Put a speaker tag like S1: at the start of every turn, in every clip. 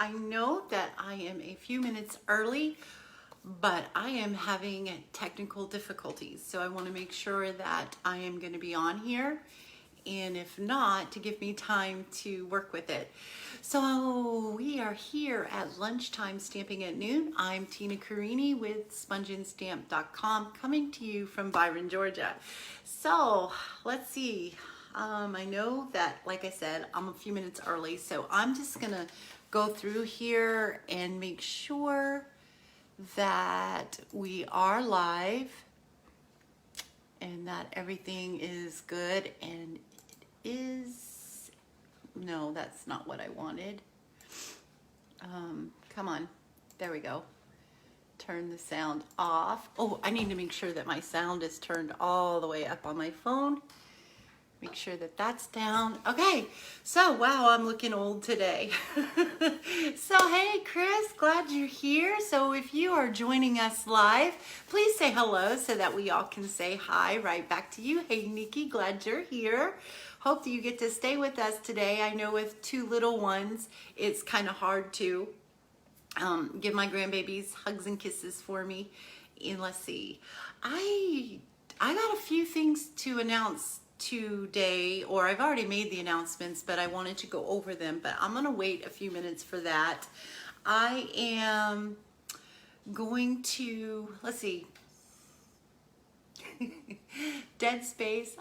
S1: I know that I am a few minutes early, but I am having technical difficulties. So I want to make sure that I am going to be on here. And if not, to give me time to work with it. So we are here at lunchtime stamping at noon. I'm Tina Carini with spongeandstamp.com coming to you from Byron, Georgia. So let's see. I know that, like I said, I'm a few minutes early, so I'm just gonna go through here and make sure that we are live and that everything is good, and it is, no, that's not what I wanted. Come on, there we go. Turn the sound off. Oh, I need to make sure that my sound is turned all the way up on my phone. Make sure that that's down. Okay, so wow, I'm looking old today. So hey, Chris, glad you're here. So if you are joining us live, please say hello so that we all can say hi right back to you. Hey, Nikki, glad you're here. Hope that you get to stay with us today. I know with two little ones, it's kind of hard to give my grandbabies hugs and kisses for me. And let's see, I got a few things to announce today, or I've already made the announcements, but I wanted to go over them, but I'm gonna wait a few minutes for that. I am going to, let's see, dead space.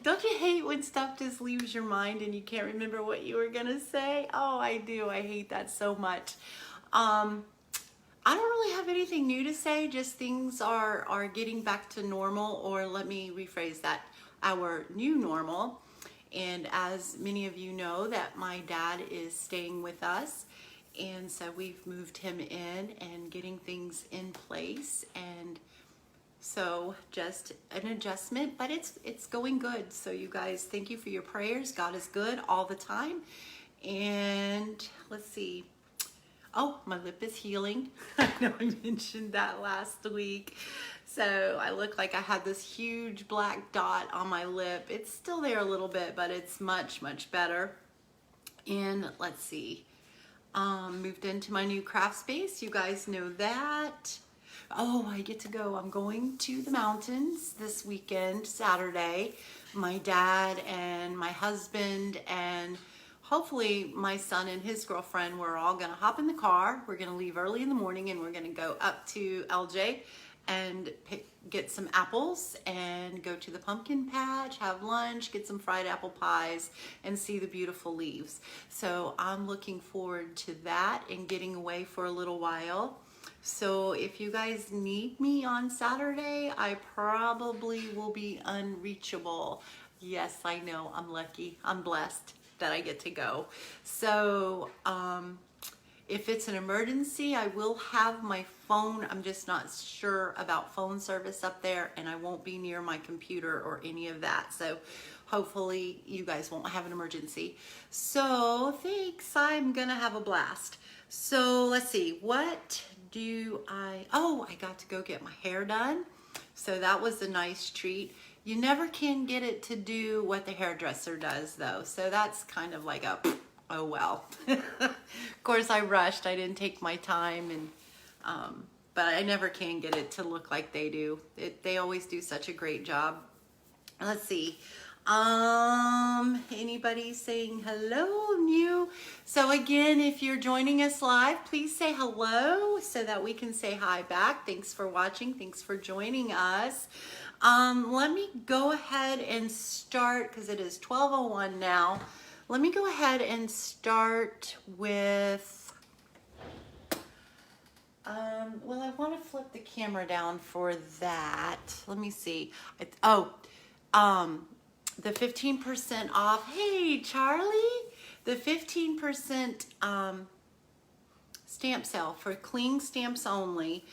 S1: Don't you hate when stuff just leaves your mind and you can't remember what you were gonna say? Oh, I do. I hate that so much. I don't really have anything new to say, just things are getting back to normal, or let me rephrase that, our new normal. And as many of you know, that my dad is staying with us, and so we've moved him in and getting things in place, and so just an adjustment, but it's going good. So you guys, thank you for your prayers. God is good all the time. And let's see. Oh, my lip is healing. I know I mentioned that last week. So I look like I had this huge black dot on my lip. It's still there a little bit, but it's much, much better. And let's see, moved into my new craft space. You guys know that. Oh, I get to go. I'm going to the mountains this weekend, Saturday. My dad and my husband and hopefully my son and his girlfriend, we're all gonna hop in the car. We're gonna leave early in the morning and we're gonna go up to LJ and get some apples and go to the pumpkin patch, have lunch, get some fried apple pies, and see the beautiful leaves. So I'm looking forward to that and getting away for a little while. So if you guys need me on Saturday, I probably will be unreachable. Yes, I know, I'm lucky, I'm blessed that I get to go. So if it's an emergency, I will have my phone. I'm just not sure about phone service up there, and I won't be near my computer or any of that. So hopefully you guys won't have an emergency. So thanks, I'm gonna have a blast. So let's see, what do oh, I got to go get my hair done. So that was a nice treat. You never can get it to do what the hairdresser does though. So that's kind of like a, oh well. Of course I rushed, I didn't take my time, and but I never can get it to look like they do. They always do such a great job. Let's see, anybody saying hello new? So again, if you're joining us live, please say hello so that we can say hi back. Thanks for watching, thanks for joining us. Let me go ahead and start, because it is 12:01 now. Let me go ahead and start with, well, I want to flip the camera down for that. Let me see. The 15% off. Hey, Charlie, the 15% stamp sale for clean stamps only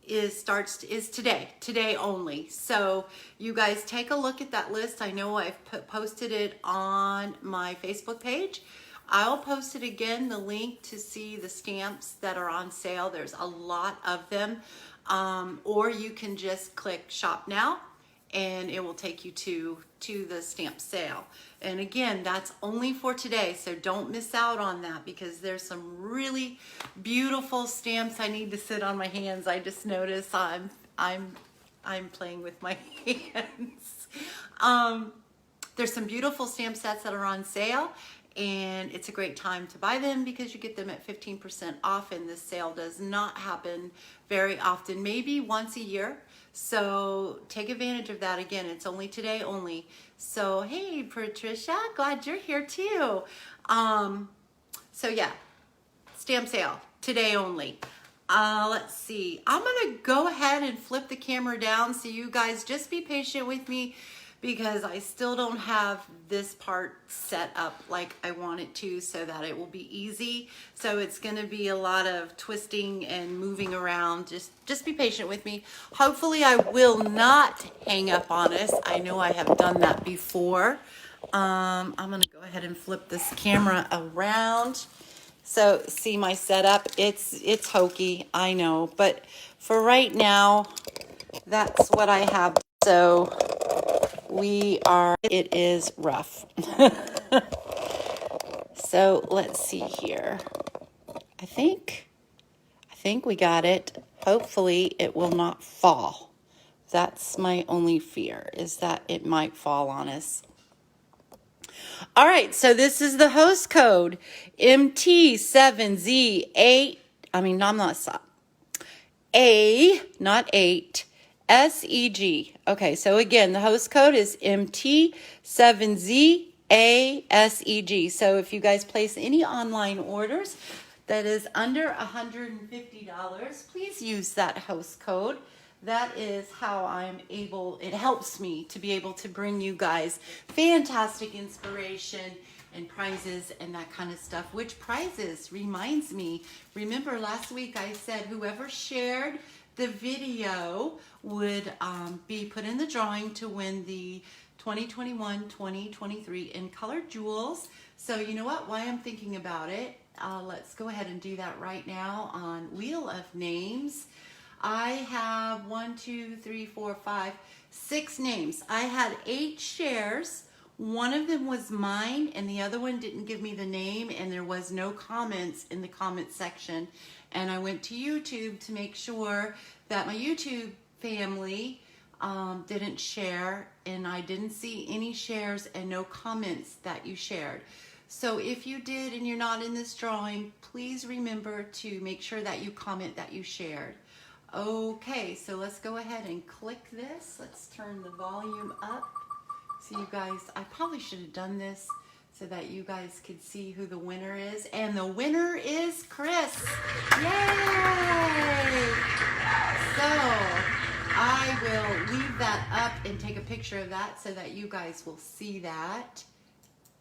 S1: is today only. So you guys take a look at that list. I know I've posted it on my Facebook page. I'll post it again, the link to see the stamps that are on sale. There's a lot of them. Or you can just click shop now and it will take you to the stamp sale. And again, that's only for today, so don't miss out on that, because there's some really beautiful stamps. I need to sit on my hands. I just noticed I'm playing with my hands. There's some beautiful stamp sets that are on sale, and it's a great time to buy them because you get them at 15% off, and this sale does not happen very often, maybe once a year. So take advantage of that. Again, it's only today only. So hey, Patricia, glad you're here too. So yeah, stamp sale today only. Let's see. I'm gonna go ahead and flip the camera down, so you guys just be patient with me, because I still don't have this part set up like I want it to, so that it will be easy. So it's gonna be a lot of twisting and moving around. Just be patient with me. Hopefully I will not hang up on us. I know I have done that before. I'm gonna go ahead and flip this camera around. So see my setup, it's hokey, I know, but for right now, that's what I have. So it is rough. So let's see here. I think we got it. Hopefully it will not fall. That's my only fear, is that it might fall on us. All right, so this is the host code, MT7Z8, not 8, SEG. Okay, so again, the host code is MT7ZASEG. So if you guys place any online orders that is under $150, please use that host code. That is how it helps me to be able to bring you guys fantastic inspiration and prizes and that kind of stuff. Which prizes reminds me, remember last week I said whoever shared the video would be put in the drawing to win the 2021-2023 in color jewels. So you know what, while I'm thinking about it, let's go ahead and do that right now on Wheel of Names. I have 6 names. I had 8 shares. One of them was mine, and the other one didn't give me the name, and there was no comments in the comment section. And I went to YouTube to make sure that my YouTube family didn't share, and I didn't see any shares and no comments that you shared. So if you did and you're not in this drawing, please remember to make sure that you comment that you shared. Okay, so let's go ahead and click this. Let's turn the volume up. So you guys, I probably should have done this so that you guys could see who the winner is. And the winner is Chris. Yay! So I will leave that up and take a picture of that so that you guys will see that.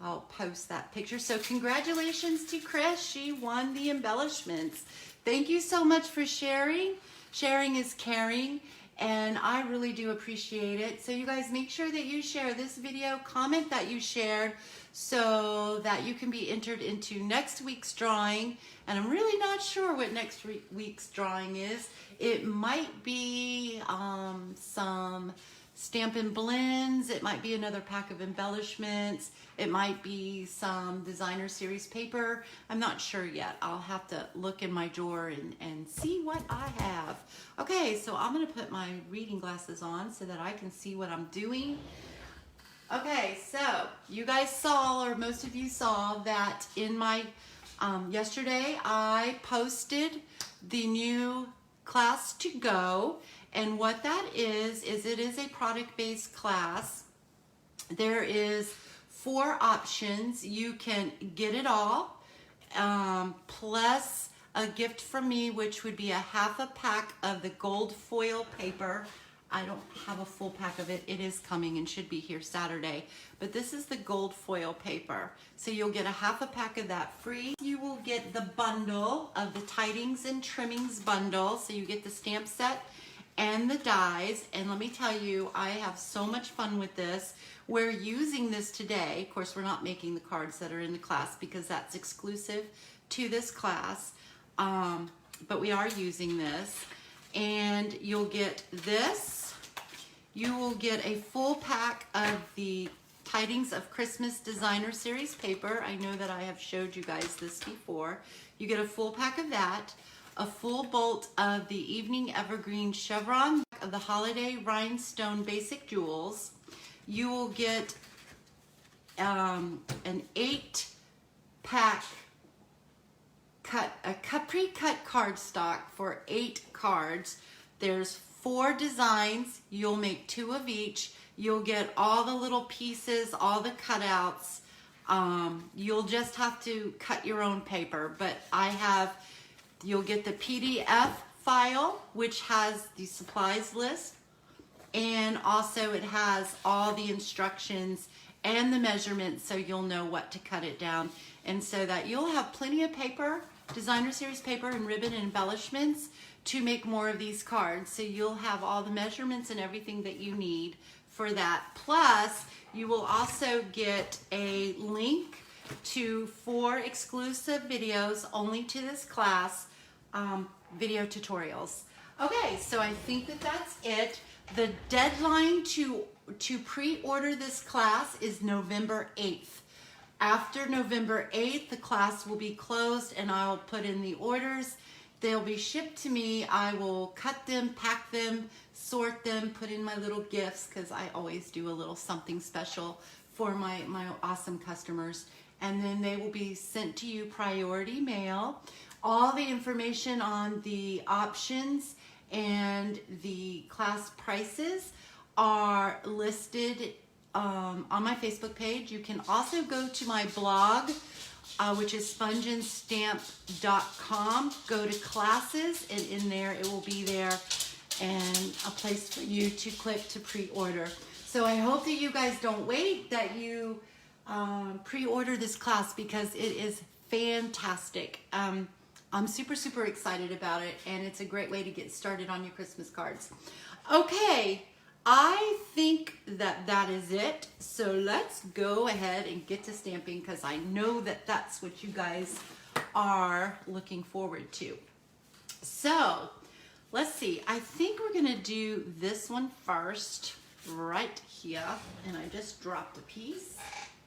S1: I'll post that picture. So congratulations to Chris. She won the embellishments. Thank you so much for sharing. Sharing is caring, and I really do appreciate it. So you guys make sure that you share this video, comment that you shared, so that you can be entered into next week's drawing. And I'm really not sure what next week's drawing is. It might be some Stampin' Blends. It might be another pack of embellishments. It might be some designer series paper. I'm not sure yet. I'll have to look in my drawer and see what I have. Okay, so I'm gonna put my reading glasses on so that I can see what I'm doing. Okay, so you guys saw, or most of you saw, that in my, yesterday I posted the new class to go. And what that is it is a product-based class. There is 4 options. You can get it all, plus a gift from me, which would be a half a pack of the gold foil paper. I don't have a full pack of it. It is coming and should be here Saturday. But this is the gold foil paper. So you'll get a half a pack of that free. You will get the bundle of the Tidings and Trimmings bundle. So you get the stamp set and the dies. And let me tell you, I have so much fun with this. We're using this today. Of course, we're not making the cards that are in the class because that's exclusive to this class. But we are using this. And you'll get this. you will get a full pack of the Tidings of Christmas Designer Series paper. I know that I have showed you guys this before. You get a full pack of that, a full bolt of the Evening Evergreen Chevron of the Holiday Rhinestone Basic Jewels. You will get an 8-pack pre-cut cardstock for 8 cards. There's 4 designs. You'll make 2 of each. You'll get all the little pieces, all the cutouts. You'll just have to cut your own paper, but you'll get the PDF file, which has the supplies list, and also it has all the instructions and the measurements, so you'll know what to cut it down, and so that you'll have plenty of paper, designer series paper and ribbon and embellishments to make more of these cards. So you'll have all the measurements and everything that you need for that. Plus, you will also get a link to 4 exclusive videos only to this class, video tutorials. Okay, so I think that that's it. The deadline to pre-order this class is November 8th. After November 8th, the class will be closed and I'll put in the orders. They'll be shipped to me. I will cut them, pack them, sort them, put in my little gifts, because I always do a little something special for my awesome customers. And then they will be sent to you priority mail. All the information on the options and the class prices are listed on my Facebook page. You can also go to my blog, which is spongeandstamp.com. Go to classes, and in there it will be there and a place for you to click to pre-order. So I hope that you guys don't wait, that you pre-order this class, because it is fantastic. I'm super excited about it, and it's a great way to get started on your Christmas cards. Okay, I think that that is it. So let's go ahead and get to stamping, because I know that that's what you guys are looking forward to. So let's see, I think we're gonna do this one first, right here. And I just dropped a piece.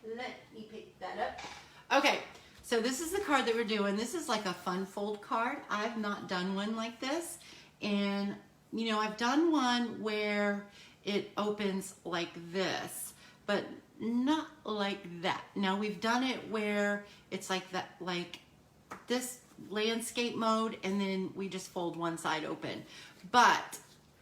S1: Let me pick that up. Okay, so this is the card that we're doing. This is like a fun fold card. I've not done one like this. And you know, I've done one where it opens like this, but not like that. Now we've done it where it's like that, like this landscape mode, and then we just fold one side open. But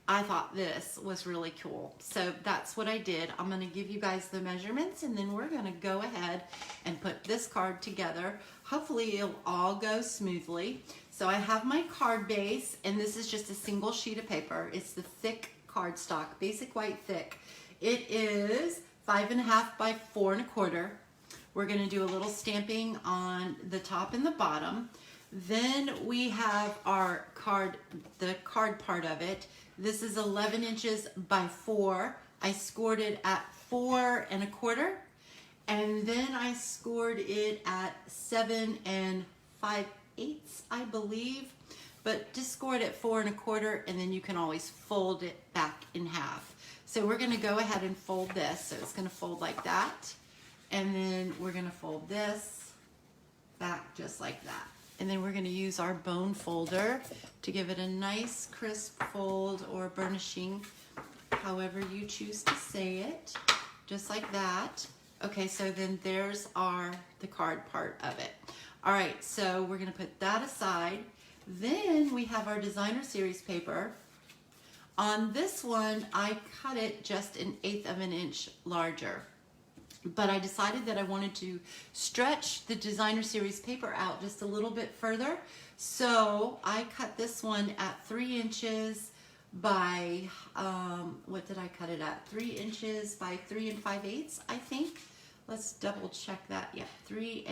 S1: I thought this was really cool, so that's what I did. I'm gonna give you guys the measurements, and then we're gonna go ahead and put this card together. Hopefully it'll all go smoothly. So I have my card base, and this is just a single sheet of paper. It's the thick cardstock, basic white thick. It is 5.5 by 4.25. We're gonna do a little stamping on the top and the bottom. Then we have our card, the card part of it. This is 11 inches by 4. I scored it at 4 1/4, and then I scored it at 7 5/8, I believe. But just score it at 4 1/4, and then you can always fold it back in half. So we're gonna go ahead and fold this. So it's gonna fold like that, and then we're gonna fold this back just like that. And then we're gonna use our bone folder to give it a nice crisp fold, or burnishing, however you choose to say it, just like that. Okay, so then there's the card part of it. All right, so we're gonna put that aside. Then we have our designer series paper. On this one, I cut it just 1/8 of an inch larger, but I decided that I wanted to stretch the designer series paper out just a little bit further. So I cut this one at 3 inches by, what did I cut it at? 3 inches by 3 5/8, I think. Let's double check that. Yeah, 3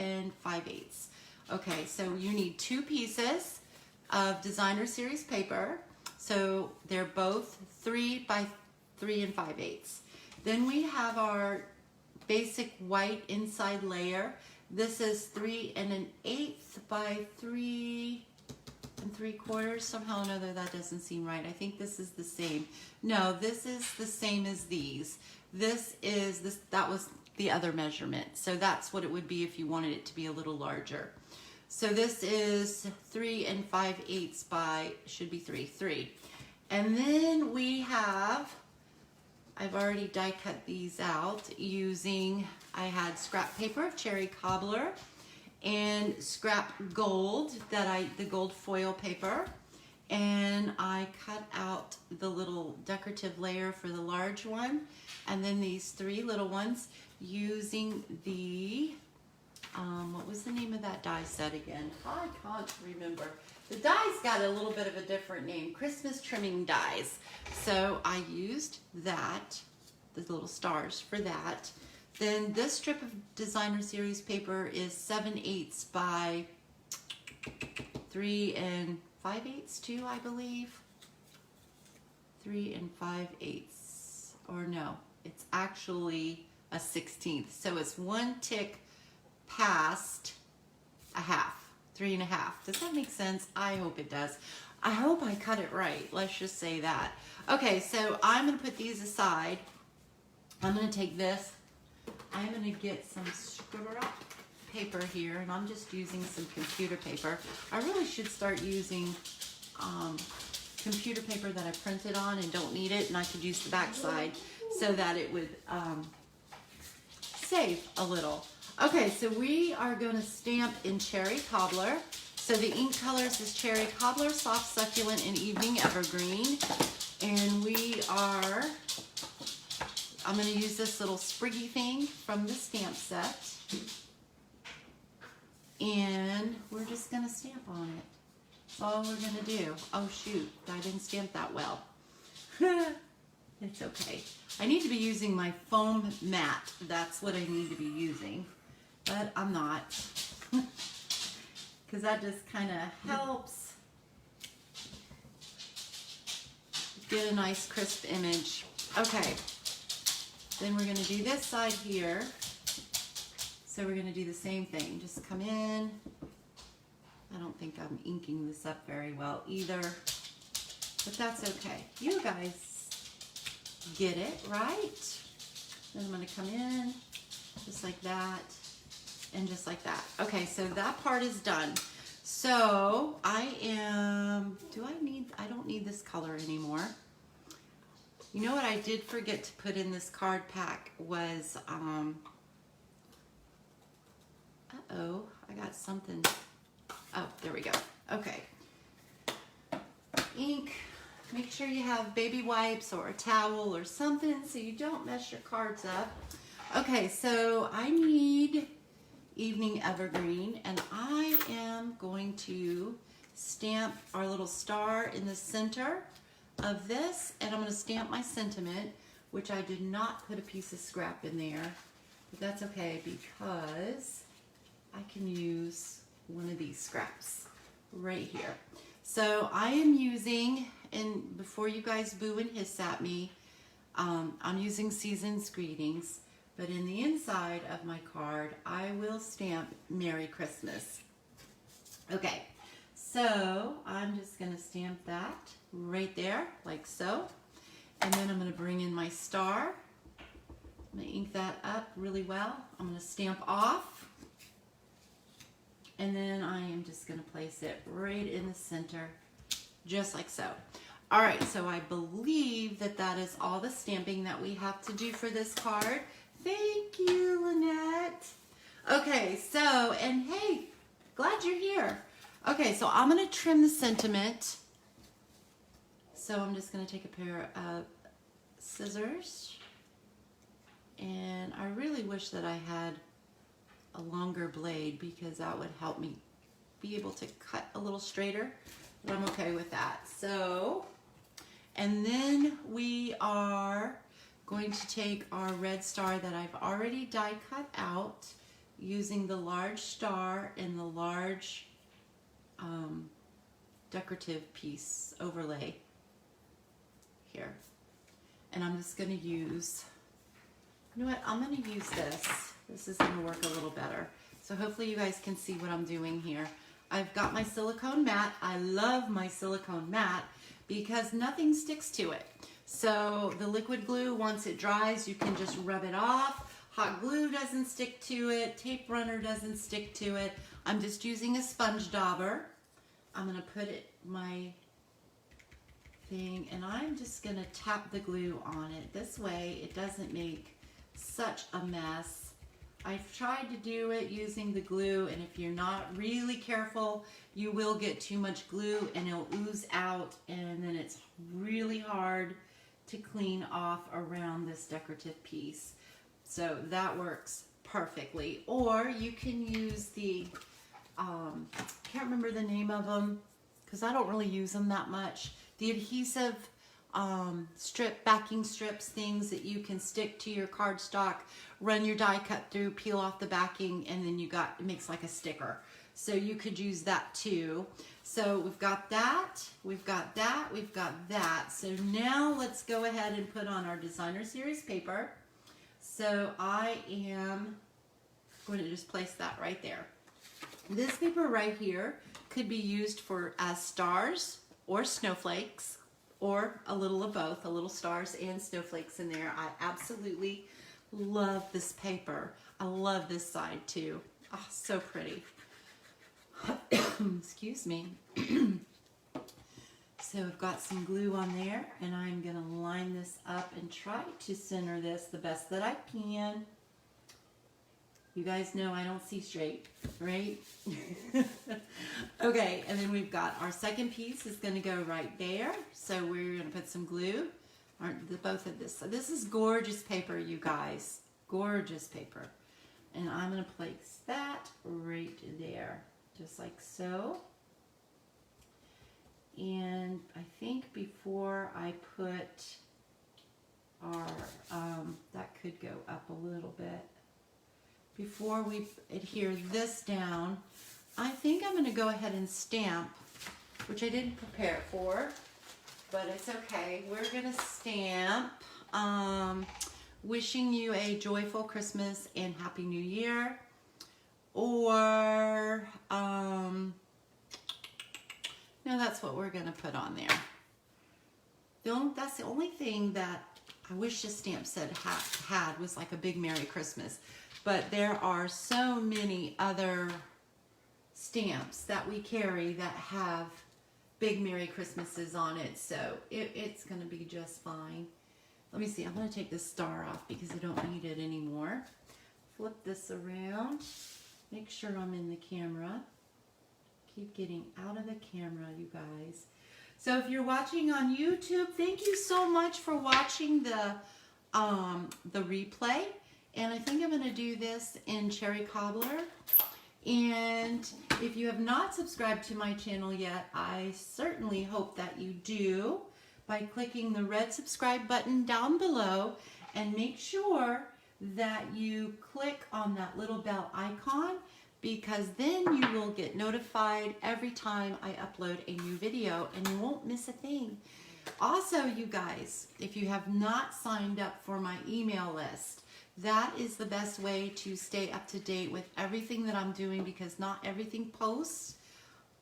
S1: 5/8. Okay, so you need 2 pieces of designer series paper. So they're both 3 by 3 5/8. Then we have our basic white inside layer. This is 3 1/8 by 3 3/4. Somehow or another that doesn't seem right. I think this is the same. No, this is the same as these. That was the other measurement. So that's what it would be if you wanted it to be a little larger. So this is 3 5/8 by, should be 3. And then we have, I've already die cut these out using, I had scrap paper of cherry cobbler and scrap gold, the gold foil paper. And I cut out the little decorative layer for the large one. And then these 3 little ones using the, what was the name of that die set again? I can't remember. The die's got a little bit of a different name, Christmas trimming dies. So I used that, the little stars for that. Then this strip of designer series paper is 7/8 by 3 5/8 too, I believe. 3 5/8, or no, it's actually a 1/16. So it's 1 tick past a half, 3 1/2. Does that make sense? I hope it does. I hope I cut it right. Let's just say that. Okay, so I'm going to put these aside. I'm going to take this. I'm going to get some scrap paper here, and I'm just using some computer paper. I really should start using computer paper that I printed on and don't need it, and I could use the back side so that it would save a little. Okay, so we are going to stamp in cherry cobbler. So the ink colors is cherry cobbler, soft succulent, and evening evergreen. And I'm going to use this little spriggy thing from the stamp set. And we're just going to stamp on it. That's all we're going to do. Oh shoot, I didn't stamp that well. It's okay. I need to be using my foam mat. That's what I need to be using. But I'm not. Because that just kind of helps get a nice crisp image. Okay. Then we're going to do this side here. So we're going to do the same thing. Just come in. I don't think I'm inking this up very well either. But that's okay. You guys get it, right? Then I'm going to come in just like that and just like that. Okay, so that part is done. So I don't need this color anymore. You know what I did forget to put in this card pack was, uh-oh, I got something. Oh, there we go. Okay. Ink. Make sure you have baby wipes or a towel or something so you don't mess your cards up. Okay, so I need evening evergreen, and I am going to stamp our little star in the center of this, and I'm going to stamp my sentiment, which I did not put a piece of scrap in there, but that's okay because I can use one of these scraps right here. So I am using, and before you guys boo and hiss at me, I'm using Season's Greetings, but in the inside of my card, I will stamp Merry Christmas. Okay, so I'm just going to stamp that right there, like so. And then I'm going to bring in my star. I'm going to ink that up really well. I'm going to stamp off. And then I am just going to place it right in the center, just like so. All right, so I believe that that is all the stamping that we have to do for this card. Thank you, Lynette. Okay, so, and hey, glad you're here. Okay, so I'm going to trim the sentiment. So I'm just going to take a pair of scissors. And I really wish that I had a longer blade because that would help me be able to cut a little straighter. But I'm okay with that. So, and then we are going to take our red star that I've already die cut out using the large star and the large decorative piece overlay here. And I'm just going to use, you know what, I'm going to use this. This is going to work a little better. So hopefully you guys can see what I'm doing here. I've got my silicone mat. I love my silicone mat because nothing sticks to it. So the liquid glue, once it dries, you can just rub it off. Hot glue doesn't stick to it. Tape runner doesn't stick to it. I'm just using a sponge dauber. I'm gonna put it my thing, and I'm just gonna tap the glue on it. This way it doesn't make such a mess. I've tried to do it using the glue, and if you're not really careful, you will get too much glue and it'll ooze out, and then it's really hard to clean off around this decorative piece. So that works perfectly. Or you can use the, can't remember the name of them because I don't really use them that much. The adhesive backing strips, things that you can stick to your cardstock, run your die cut through, peel off the backing, and then it makes like a sticker. So you could use that too. So we've got that, we've got that, we've got that. So now let's go ahead and put on our designer series paper. So I am going to just place that right there. This paper right here could be used for as stars or snowflakes, or a little of both, a little stars and snowflakes in there. I absolutely love this paper. I love this side too. Oh, so pretty. Excuse me. So I've got some glue on there, and I'm going to line this up and try to center this the best that I can. You guys know I don't see straight, right? Okay, and then we've got our second piece is going to go right there. So we're going to put some glue on both of this. So this is gorgeous paper, you guys. Gorgeous paper. And I'm going to place that right there, just like so. And I think before I put our, that could go up a little bit. Before we adhere this down, I think I'm going to go ahead and stamp, which I didn't prepare for, but it's okay. We're going to stamp, wishing you a joyful Christmas and Happy New Year, or, no, that's what we're going to put on there. That's the only thing that I wish this stamp said had was like a big Merry Christmas. But there are so many other stamps that we carry that have big Merry Christmases on it. So it's going to be just fine. Let me see. I'm going to take this star off because I don't need it anymore. Flip this around. Make sure I'm in the camera. Keep getting out of the camera, you guys. So if you're watching on YouTube, thank you so much for watching the replay. And I think I'm going to do this in Cherry Cobbler. And if you have not subscribed to my channel yet, I certainly hope that you do by clicking the red subscribe button down below, and make sure that you click on that little bell icon, because then you will get notified every time I upload a new video and you won't miss a thing. Also, you guys, if you have not signed up for my email list, that is the best way to stay up to date with everything that I'm doing, because not everything posts,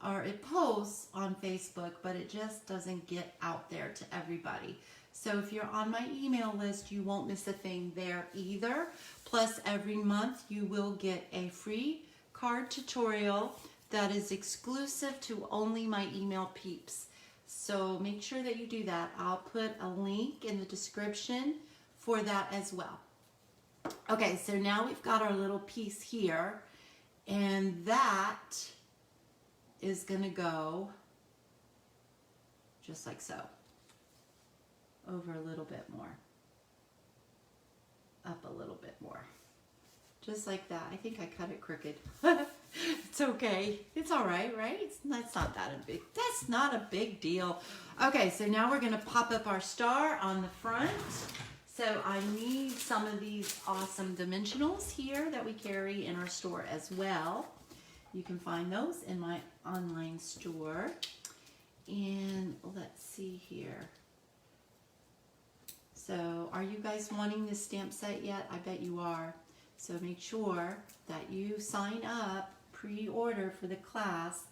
S1: or it posts on Facebook, but it just doesn't get out there to everybody. So if you're on my email list, you won't miss a thing there either. Plus, every month you will get a free card tutorial that is exclusive to only my email peeps. So make sure that you do that. I'll put a link in the description for that as well. Okay, so now we've got our little piece here, and that is going to go just like so. Over a little bit more. Up a little bit more. Just like that. I think I cut it crooked. It's okay. It's all right, right? That's not a big deal. Okay, so now we're going to pop up our star on the front. So I need some of these awesome dimensionals here that we carry in our store as well. You can find those in my online store. And let's see here. So are you guys wanting this stamp set yet? I bet you are. So make sure that you sign up, pre-order for the class,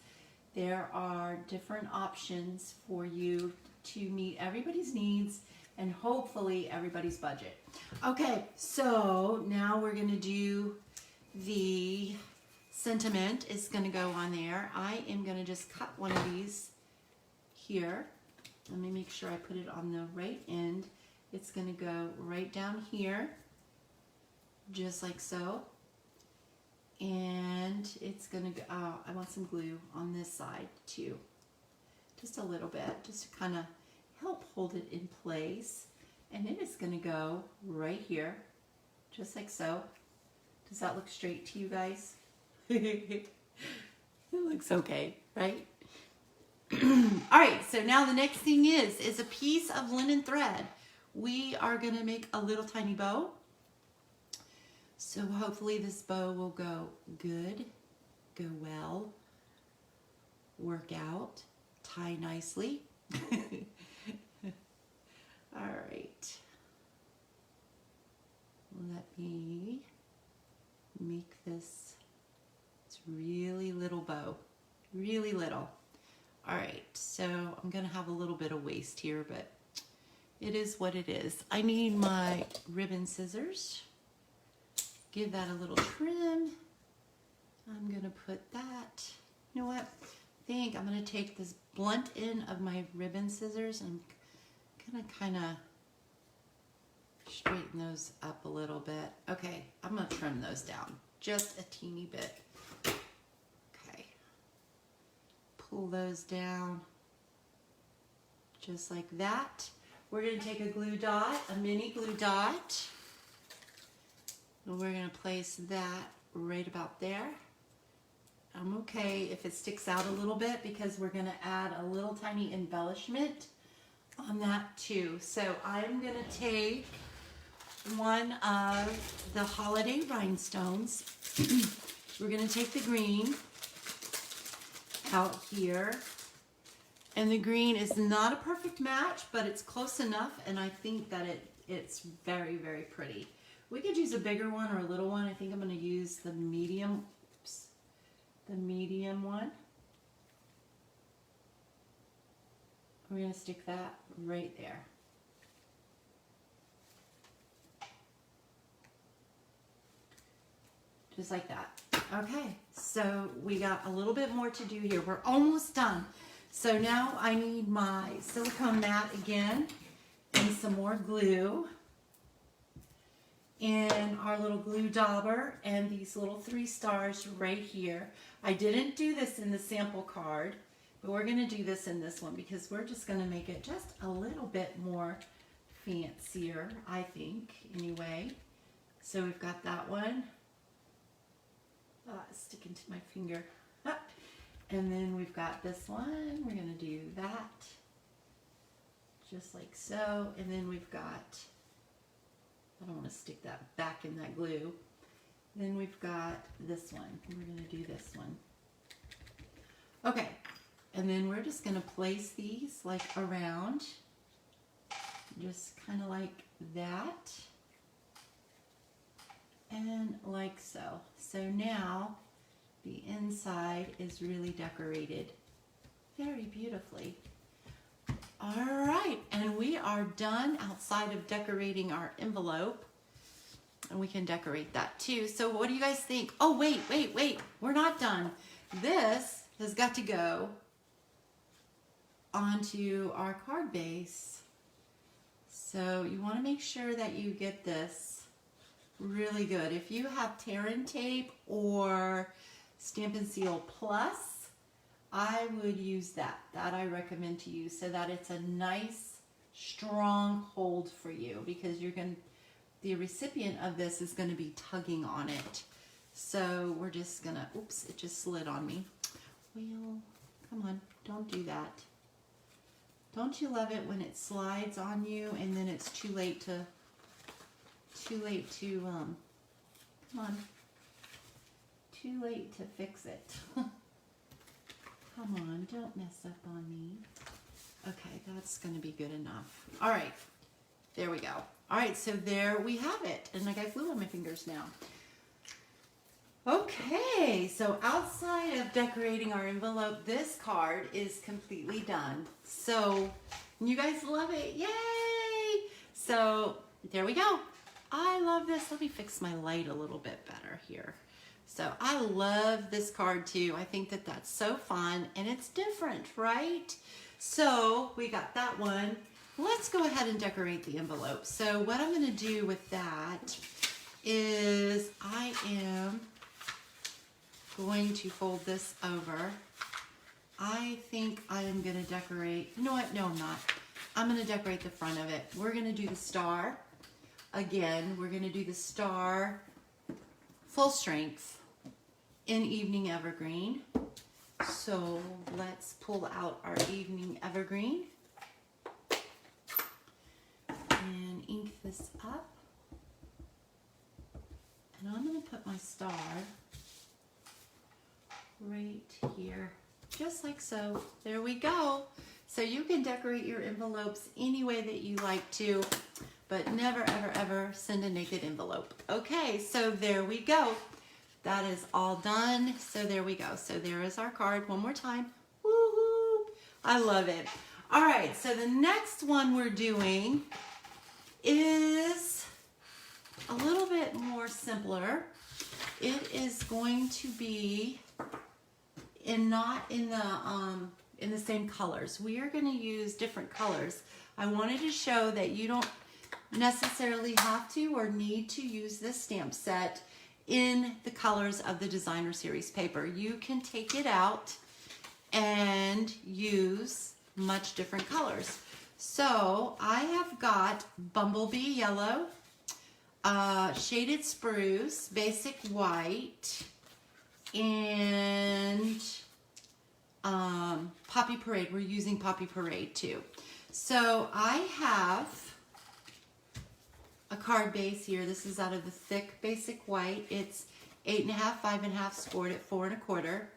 S1: there are different options for you to meet everybody's needs and hopefully everybody's budget. Okay, so now we're going to do the sentiment. Is going to go on there. I am going to just cut one of these here. Let me make sure I put it on the right end. It's going to go right down here, just like so. And it's going to go, I want some glue on this side too. Just a little bit, just to kind of help hold it in place. And it is going to go right here, just like so. Does that look straight to you guys? It looks okay, right? All right, so now the next thing is a piece of linen thread. We are going to make a little tiny bow. So hopefully this bow will go good, go well, work out, tie nicely. All right. Let me make this, it's really little bow, really little. All right, so I'm gonna have a little bit of waste here, but it is what it is. I need my ribbon scissors. Give that a little trim. I'm gonna put that, you know what? I think I'm gonna take this blunt end of my ribbon scissors and I'm gonna kind of straighten those up a little bit. Okay, I'm gonna trim those down just a teeny bit. Okay, pull those down just like that. We're gonna take a glue dot, a mini glue dot. And we're going to place that right about there. I'm okay if it sticks out a little bit because we're going to add a little tiny embellishment on that too. So I'm going to take one of the holiday rhinestones. We're going to take the green out here. And the green is not a perfect match, but it's close enough, and I think that it's very, very pretty. We could use a bigger one or a little one. I think I'm going to use the medium, the medium one. We're going to stick that right there. Just like that. Okay, so we got a little bit more to do here. We're almost done. So now I need my silicone mat again and some more glue. And our little glue dauber and these little 3 stars right here. I didn't do this in the sample card, but we're going to do this in this one because we're just going to make it just a little bit more fancier, I think, anyway. So we've got that one. It's sticking to my finger. And then we've got this one. We're going to do that just like so. And then we've got, I don't want to stick that back in that glue. Then we've got this one. We're going to do this one. Okay, and then we're just going to place these like around, just kind of like that, and like so. So now the inside is really decorated very beautifully. All right, and we are done outside of decorating our envelope. And we can decorate that too. So what do you guys think? Oh, wait. We're not done. This has got to go onto our card base. So you want to make sure that you get this really good. If you have tear-in tape or Stampin' Seal Plus, I would use that. That I recommend to use so that it's a nice, strong hold for you, because you're going to, the recipient of this is going to be tugging on it. So we're just going to, oops, it just slid on me. Well, come on, don't do that. Don't you love it when it slides on you and then it's too late to, come on, too late to fix it. Come on, don't mess up on me. Okay, that's going to be good enough. All right, there we go. All right, so there we have it. And I got glue on my fingers now. Okay, so outside of decorating our envelope, this card is completely done. So you guys love it, yay! So there we go. I love this. Let me fix my light a little bit better here. So I love this card too. I think that that's so fun and it's different, right? So we got that one. Let's go ahead and decorate the envelope. So what I'm gonna do with that is I am going to fold this over. I think I am gonna decorate, you know what, no I'm not. I'm gonna decorate the front of it. We're gonna do the star. Again, we're gonna do the star full strength in Evening Evergreen. So let's pull out our Evening Evergreen and ink this up. And I'm gonna put my star right here, just like so. There we go. So you can decorate your envelopes any way that you like to, but never, ever, ever send a naked envelope. Okay, so there we go. That is all done. So there we go. So there is our card one more time. Woohoo! I love it. All right, so the next one we're doing is a little bit more simpler. It is going to be not in the same colors. We are going to use different colors. I wanted to show that you don't necessarily have to or need to use this stamp set in the colors of the designer series paper. You can take it out and use much different colors. So I have got Bumblebee Yellow, Shaded Spruce, Basic White, and Poppy Parade. We're using Poppy Parade too. So I have a card base here. This is out of the thick Basic White. It's 8.5, 5.5, scored at 4 1/4.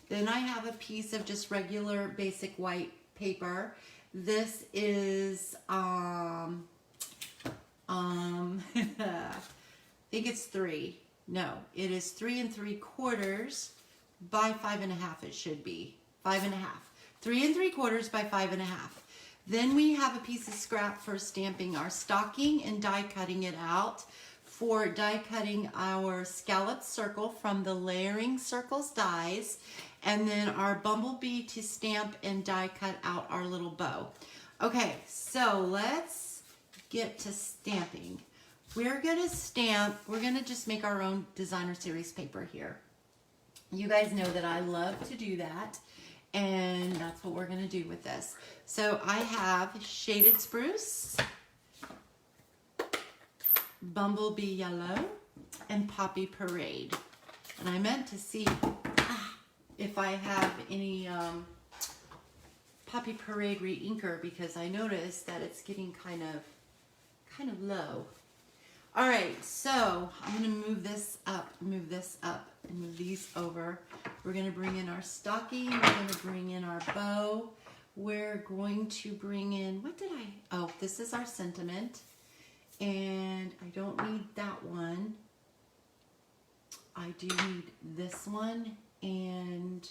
S1: Then I have a piece of just regular Basic White paper. This is I think it's 3. No, it is 3 3/4 by 5.5. It should be 5.5. 3 3/4 by 5.5. Then we have a piece of scrap for stamping our stocking and die cutting it out for die cutting our scalloped circle from the Layering Circles dies, and then our bumblebee to stamp and die cut out our little bow. Okay, so let's get to stamping. We're gonna just make our own designer series paper here. You guys know that I love to do that, and that's what we're gonna do with this. So I have Shaded Spruce, Bumblebee Yellow, and Poppy Parade. And I meant to see if I have any Poppy Parade re-inker, because I noticed that it's getting kind of low. All right, so I'm gonna move this up, and move these over. We're gonna bring in our stocking, we're gonna bring in our bow. We're going to bring in, oh, this is our sentiment. And I don't need that one. I do need this one, and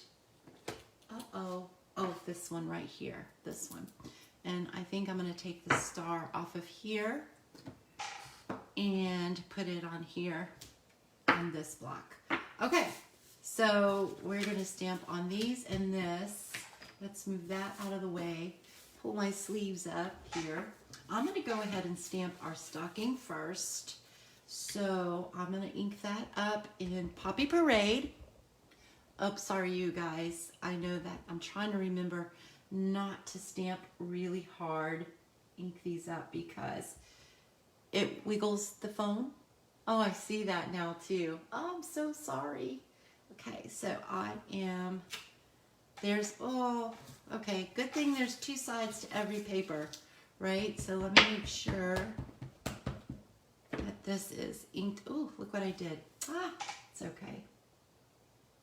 S1: this one right here, this one. And I think I'm gonna take the star off of here and put it on here on this block. Okay, so we're gonna stamp on these and this. Let's move that out of the way. Pull my sleeves up here. I'm gonna go ahead and stamp our stocking first. So I'm gonna ink that up in Poppy Parade. Oh, sorry you guys. I know that I'm trying to remember not to stamp really hard. Ink these up because it wiggles the phone. Oh, I see that now too. Oh, I'm so sorry. Okay, so okay, good thing there's 2 sides to every paper, right? So let me make sure that this is inked. Oh, look what I did. It's okay.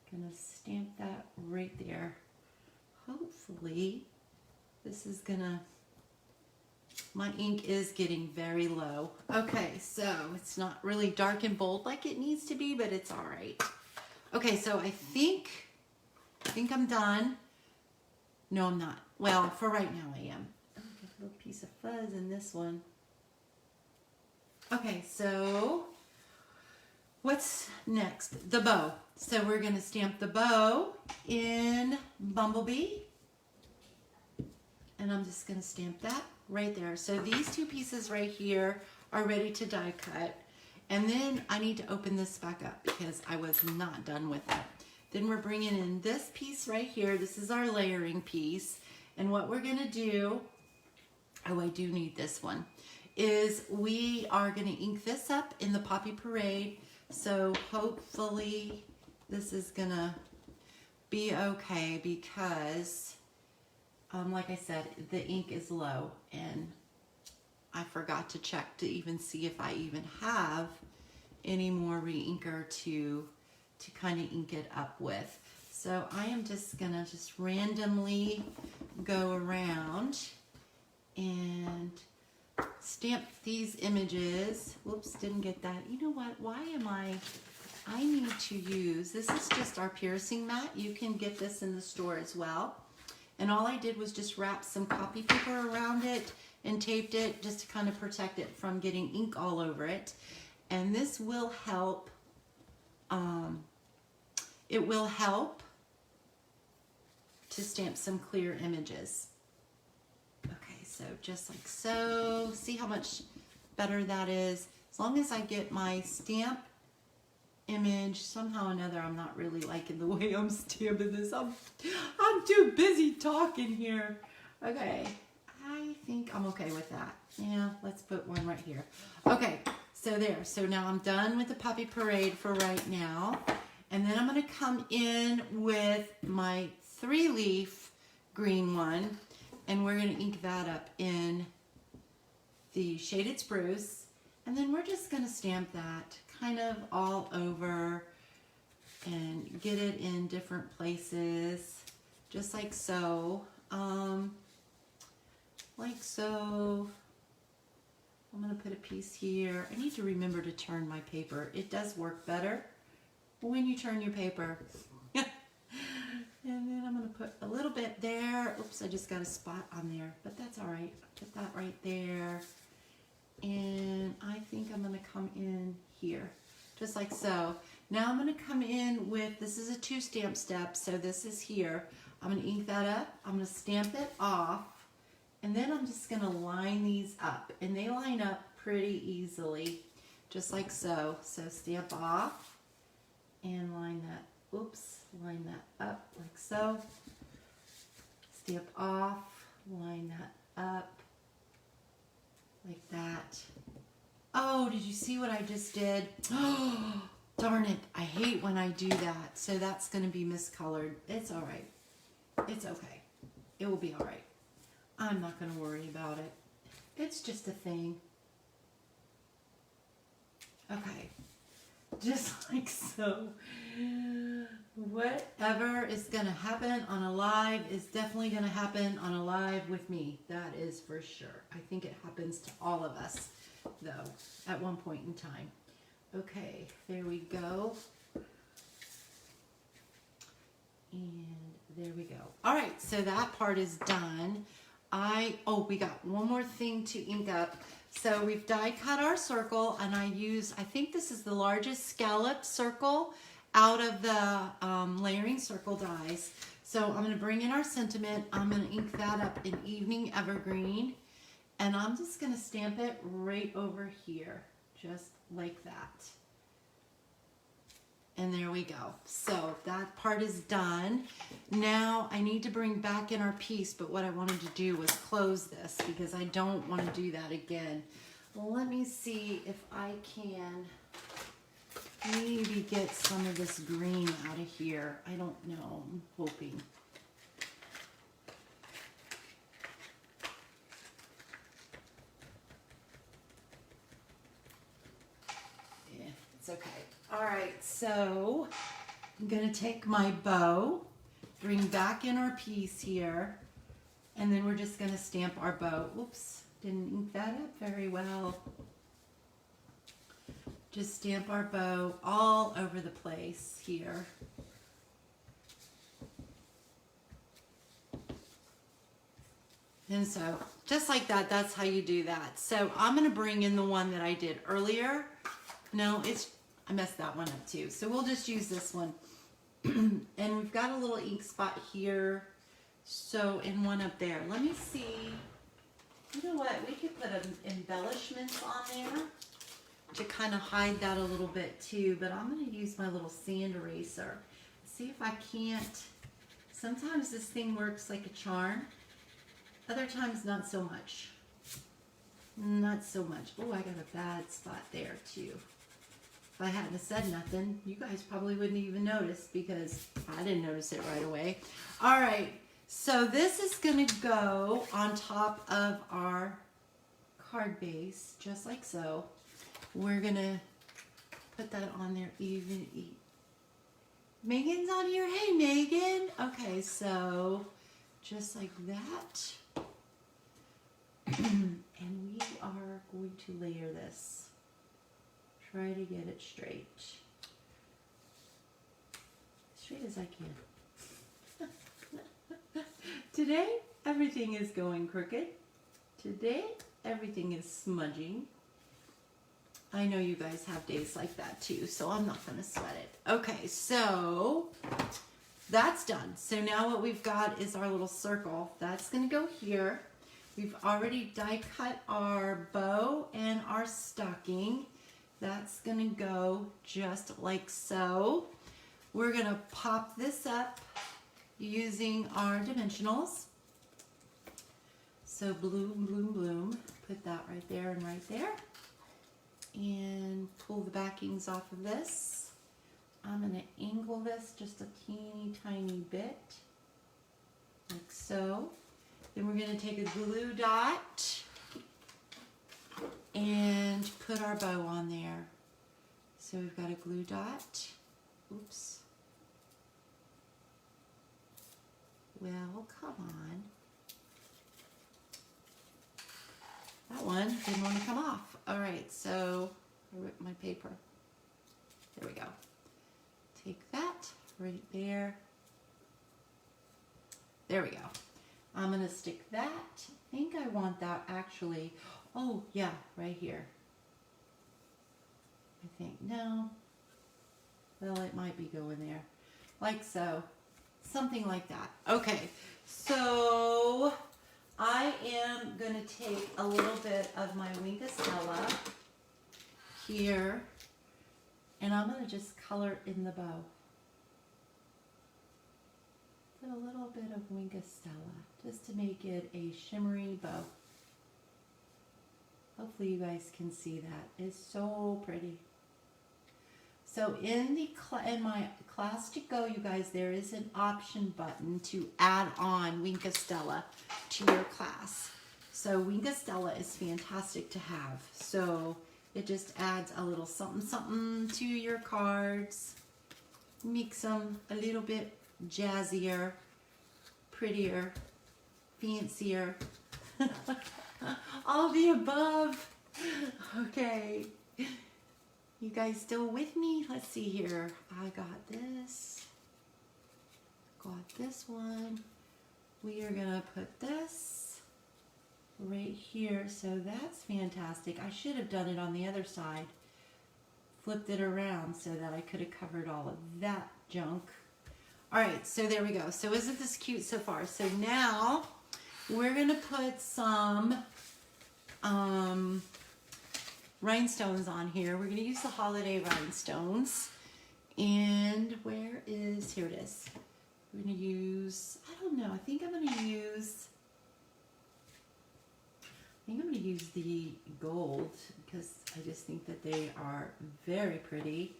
S1: Gonna stamp that right there. Hopefully this is my ink is getting very low. Okay, so it's not really dark and bold like it needs to be, but it's all right. Okay, so I think I'm done. No, I'm not. Well, for right now I am. Oh, get a little piece of fuzz in this one. Okay, so what's next? The bow. So we're going to stamp the bow in Bumblebee. And I'm just going to stamp that right there. So these two pieces right here are ready to die cut. And then I need to open this back up because I was not done with it. Then we're bringing in this piece right here. This is our layering piece. And what we're going to do, oh, I do need this one, is we are going to ink this up in the Poppy Parade. So hopefully this is going to be okay because, like I said, the ink is low and I forgot to check to even see if I even have any more re-inker to kind of ink it up with. So I am just gonna randomly go around and stamp these images. Whoops, didn't get that. You know what, why am I need to use, this is just our piercing mat. You can get this in the store as well. And all I did was just wrap some copy paper around it and taped it just to kind of protect it from getting ink all over it. And this will help, it will help to stamp some clear images. Okay, so just like so. See how much better that is? As long as I get my stamp image, somehow or another, I'm not really liking the way I'm stamping this. I'm too busy talking here. Okay, I think I'm okay with that. Yeah, let's put one right here. Okay, so there. So now I'm done with the Poppy Parade for right now. And then I'm going to come in with my 3-leaf green one. And we're going to ink that up in the Shaded Spruce. And then we're just going to stamp that kind of all over and get it in different places. Just like so. Like so. I'm going to put a piece here. I need to remember to turn my paper. It does work better when you turn your paper. And then I'm going to put a little bit there. Oops, I just got a spot on there, but that's all right. Put that right there. And I think I'm going to come in here, just like so. Now I'm going to come in with, this is a 2 stamp step, so this is here. I'm going to ink that up. I'm going to stamp it off. And then I'm just going to line these up. And they line up pretty easily, just like so. So stamp off and line that, oops, line that up like so. Stamp off, line that up like that. Oh, did you see what I just did? Oh, darn it. I hate when I do that. So that's going to be miscolored. It's all right. It's okay. It will be all right. I'm not going to worry about it. It's just a thing. Okay. Just like so. Whatever is going to happen on a live is definitely going to happen on a live with me. That is for sure. I think it happens to all of us, though, at one point in time. Okay, there we go. And there we go. All right, so that part is done. We got one more thing to ink up. So we've die cut our circle, and I think this is the largest scallop circle out of the layering circle dies. So I'm going to bring in our sentiment. I'm going to ink that up in Evening Evergreen, and I'm just going to stamp it right over here, just like that. And there we go. So that part is done. Now I need to bring back in our piece, but what I wanted to do was close this because I don't want to do that again. Well, let me see if I can maybe get some of this green out of here. I don't know. I'm hoping. Yeah, it's okay. All right, so I'm going to take my bow, bring back in our piece here, and then we're just going to stamp our bow. Oops, didn't ink that up very well. just stamp our bow all over the place here. And so just like that, that's how you do that. So I'm going to bring in the one that I did earlier. No, I messed that one up too. So we'll just use this one. And we've got a little ink spot here. So, and one up there. Let me see. You know what? We could put embellishments on there to kind of hide that a little bit too. But I'm going to use my little sand eraser. See if I can't. Sometimes this thing works like a charm. Other times, not so much. Not so much. Oh, I got a bad spot there too. If I hadn't said nothing, you guys probably wouldn't even notice because I didn't notice it right away. All right, so this is going to go on top of our card base, just like so. We're going to put that on there even. Megan's on here. Hey, Megan. Okay, so just like that. And we are going to layer this. Try to get it straight. Straight as I can. Today, everything is going crooked. Today, everything is smudging. I know you guys have days like that too, so I'm not going to sweat it. Okay, so that's done. So now what we've got is our little circle. That's going to go here. We've already die cut our bow and our stocking. That's going to go just like so. We're going to pop this up using our dimensionals. So bloom, bloom, bloom. Put that right there and right there. And pull the backings off of this. I'm going to angle this just a teeny tiny bit. Like so. Then we're going to take a glue dot and put our bow on there. So we've got a glue dot. Oops. Well, come on. That one didn't want to come off. All right, so I ripped my paper. There we go. Take that right there. There we go. I'm going to stick that. I think I want that actually. Oh, yeah, right here. I think, no. Well, it might be going there. Like so. Something like that. Okay, so I am going to take a little bit of my Wingastella here, and I'm going to just color in the bow. Put a little bit of Wingastella just to make it a shimmery bow. Hopefully you guys can see that. It's so pretty. So in my class to go, you guys, there is an option button to add on Wingastella to your class. So Wingastella is fantastic to have. So it just adds a little something something to your cards. Makes them a little bit jazzier, prettier, fancier. All the above. Okay. You guys still with me? Let's see here. I got this. Got this one. We are going to put this right here. So that's fantastic. I should have done it on the other side. Flipped it around so that I could have covered all of that junk. All right, so there we go. So isn't this cute so far? So now we're going to put some rhinestones on here. We're going to use the holiday rhinestones. And where is, here it is. We're going to use, I don't know, I think I'm going to use the gold because I just think that they are very pretty.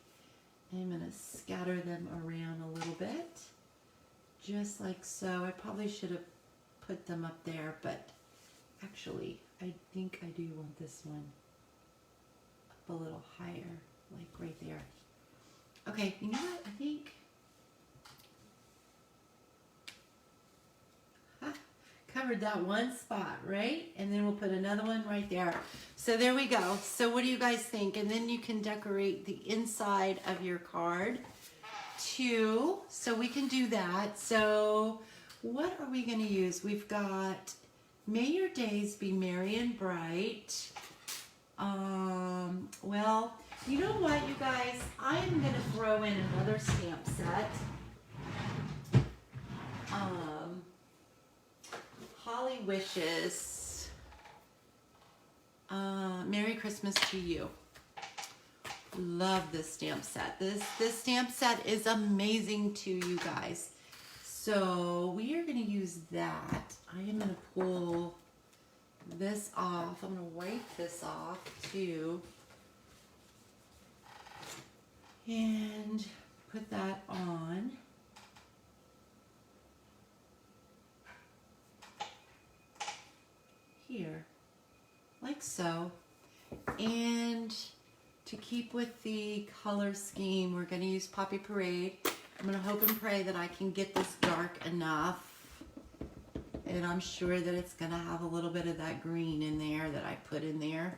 S1: I'm going to scatter them around a little bit, just like so. I probably should have put them up there, but actually, I think I do want this one up a little higher, like right there. Okay, you know what? I think, come covered that one spot, right? And then we'll put another one right there. So there we go. So what do you guys think? And then you can decorate the inside of your card too. So we can do that. So what are we going to use? We've got May Your Days Be Merry and Bright. Well, you know what, you guys? I am going to throw in another stamp set. Holly Wishes. Merry Christmas to You. Love this stamp set. This stamp set is amazing to you guys. So we are going to use that. I am going to pull this off. I'm going to wipe this off too. And put that on. Here, like so. And to keep with the color scheme, we're going to use Poppy Parade. I'm going to hope and pray that I can get this dark enough. And I'm sure that it's going to have a little bit of that green in there that I put in there.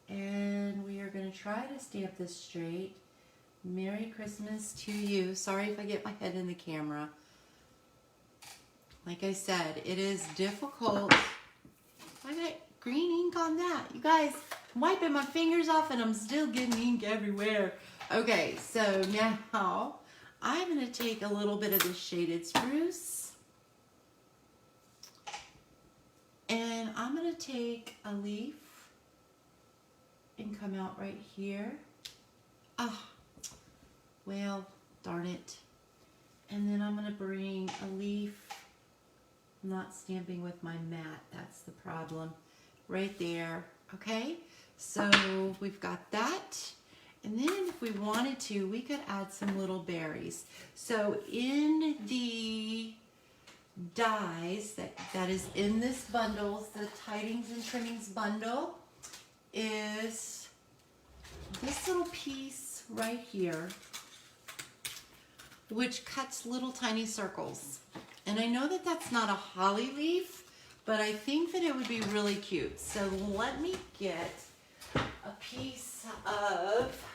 S1: And we are going to try to stamp this straight. Merry Christmas to You. Sorry if I get my head in the camera. Like I said, it is difficult. I got green ink on that. You guys, I'm wiping my fingers off and I'm still getting ink everywhere. Okay, so now I'm going to take a little bit of this shaded spruce. And I'm going to take a leaf and come out right here. Ah, well, darn it. And then I'm going to bring a leaf. I'm not stamping with my mat, that's the problem. Right there, okay? So we've got that. And then if we wanted to, we could add some little berries. So in the dies that is in this bundle, the Tidings and Trimmings bundle, is this little piece right here, which cuts little tiny circles. And I know that that's not a holly leaf, but I think that it would be really cute. So let me get a piece of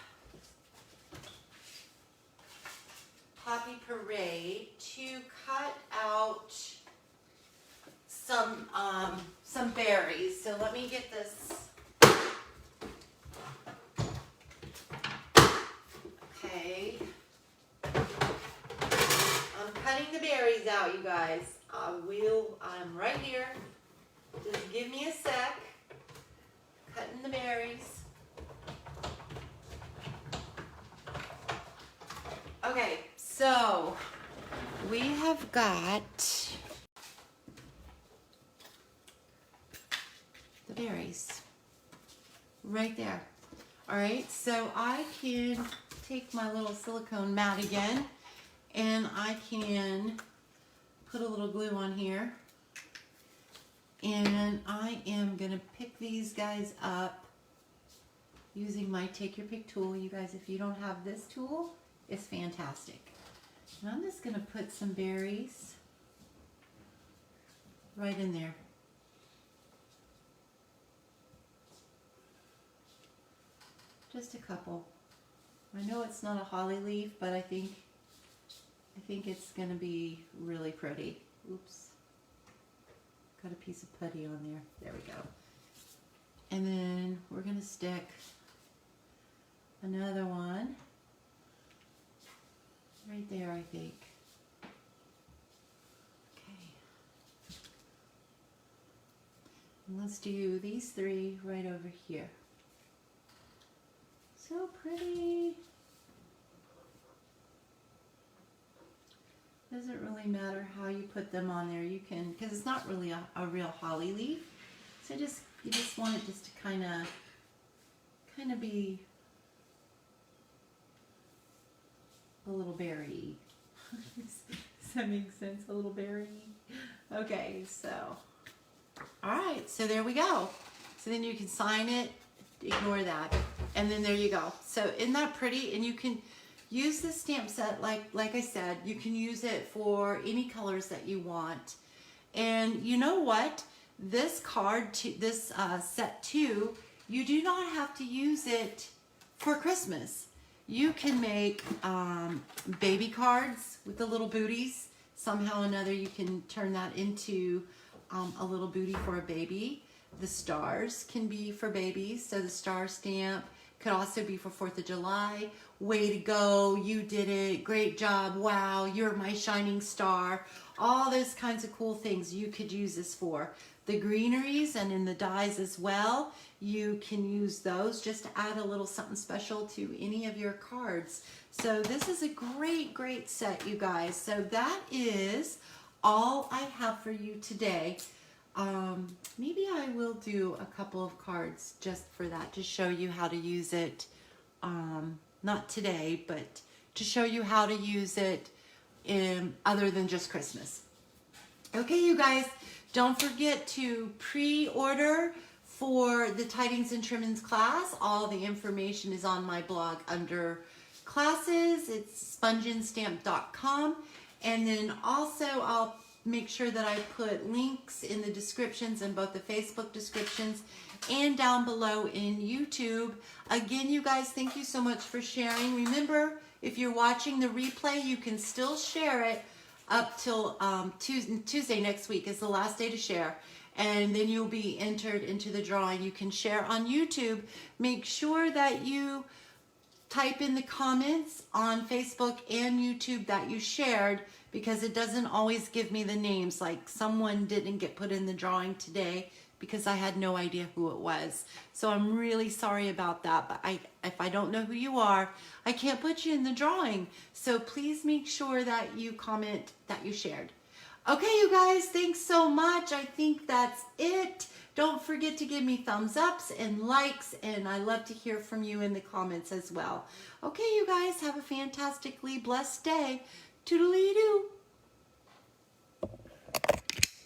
S1: Poppy Parade to cut out some berries. So let me get this. Okay. I'm cutting the berries out, you guys. I'm right here. Just give me a sec. Cutting the berries. Okay, so we have got the berries right there. All right, so I can take my little silicone mat again and I can put a little glue on here. And I am going to pick these guys up using my Take Your Pick tool. You guys, if you don't have this tool, it's fantastic. And I'm just going to put some berries right in there. Just a couple. I know it's not a holly leaf, but I think it's going to be really pretty. Oops. Got a piece of putty on there. There we go. And then we're going to stick another one right there, I think. Okay. And let's do these three right over here. So pretty. Doesn't really matter how you put them on there. You can, because it's not really a real holly leaf. So you just want it just to kind of be a little berry. Does that make sense? A little berry. Okay, so all right. So there we go. So then you can sign it. Ignore that, and then there you go. So isn't that pretty? And you can use this stamp set like I said. You can use it for any colors that you want. And you know what? This card, this set too, you do not have to use it for Christmas. You can make baby cards with the little booties. Somehow or another you can turn that into a little booty for a baby. The stars can be for babies, so the star stamp could also be for 4th of July. Way to go, you did it, great job, wow, you're my shining star. All those kinds of cool things you could use this for. The greeneries and in the dies as well, you can use those just to add a little something special to any of your cards. So this is a great set, you guys. So that is all I have for you today. Maybe I will do a couple of cards just for that, to show you how to use it. Not today, but to show you how to use it other than just Christmas. Okay, you guys, don't forget to pre-order for the Tidings and Trimmings class. All the information is on my blog under classes. It's spongeandstamp.com. And then also I'll make sure that I put links in the descriptions, in both the Facebook descriptions and down below in YouTube. Again, you guys, thank you so much for sharing. Remember, if you're watching the replay, you can still share it up till Tuesday next week is the last day to share. And then you'll be entered into the drawing. You can share on YouTube. Make sure that you type in the comments on Facebook and YouTube that you shared, because it doesn't always give me the names. Like someone didn't get put in the drawing today because I had no idea who it was. So I'm really sorry about that, but if I don't know who you are, I can't put you in the drawing. So please make sure that you comment that you shared. Okay, you guys, thanks so much. I think that's it. Don't forget to give me thumbs ups and likes, and I love to hear from you in the comments as well. Okay, you guys, have a fantastically blessed day. Toodaloo-doo.